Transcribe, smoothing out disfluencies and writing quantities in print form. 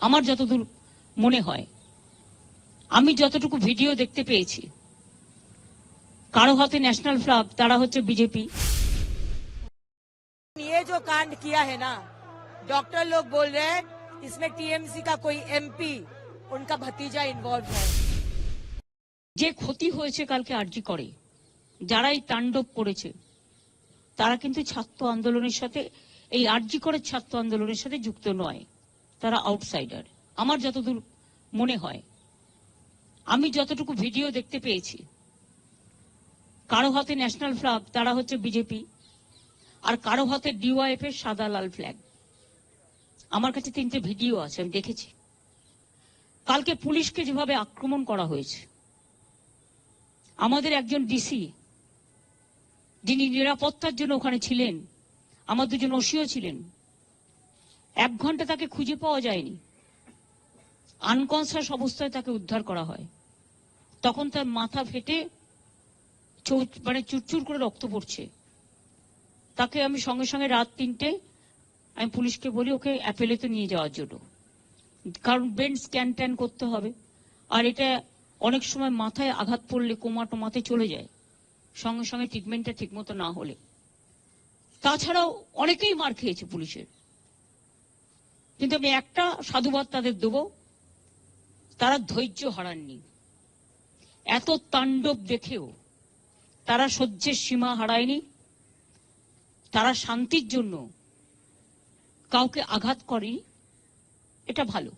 আমার যতদূর মনে হয়, আমি যতটুকু ভিডিও দেখতে পেয়েছি, কারো হাতে ন্যাশনাল ফ্ল্যাগ, তারা হচ্ছে বিজেপি। ये जो कांड किया है ना, डॉक्टर लोग बोल रहे हैं इसमें टीएमसी का कोई एमपी, उनका भतीजा इन्वॉल्व है। যে ক্ষতি হয়েছে কালকে আরজি করে, যারা এই তাণ্ডব করেছে, তারা কিন্তু ছাত্র আন্দোলনের সাথে, এই আরজি করে ছাত্র আন্দোলনের সাথে যুক্ত নয়, তারা আউটসাইডার। আমার যতদূর মনে হয়, আমি যতটুকু ভিডিও দেখতে পেয়েছি, কারো হাতে ন্যাশনাল ফ্ল্যাগ, তারা হচ্ছে বিজেপি, আর কারো হাতে ডিওয়াইএফ এর সাদা লাল ফ্ল্যাগ। আমার কাছে 3টে ভিডিও আছে, আমি দেখেছি। কালকে পুলিশকে যেভাবে আক্রমণ করা হয়েছে, আমাদের একজন ডিসি যিনি নিরাপত্তার জন্য ওখানে ছিলেন, আমার 2জন ওসিও ছিলেন, 1 ঘন্টা তাকে খুঁজে পাওয়া যায়নি। আনকনসাস অবস্থায় তাকে উদ্ধার করা হয়। তখন তার মাথা ফেটে মানে চুরচুর করে রক্ত পড়ছে। তাকে আমি সঙ্গে সঙ্গে রাত 3টে আমি পুলিশকে বলি ওকে অ্যাপেলেতে নিয়ে যাওয়ার জন্য, কারণ ব্রেন স্ক্যান ট্যান করতে হবে। আর এটা অনেক সময় মাথায় আঘাত পড়লে কোমা টোমাতে চলে যায়, সঙ্গে সঙ্গে ট্রিটমেন্টটা ঠিকমতো না হলে। তাছাড়াও অনেকেই মার খেয়েছে পুলিশের, কিন্তু আমি একটা সাধুবাদ তাদের দেবো, তারা ধৈর্য হারাননি। এত তাণ্ডব দেখেও তারা সহ্যের সীমা হারায়নি। তারা শান্তির জন্য কাউকে আঘাত করেনি, এটা ভালো।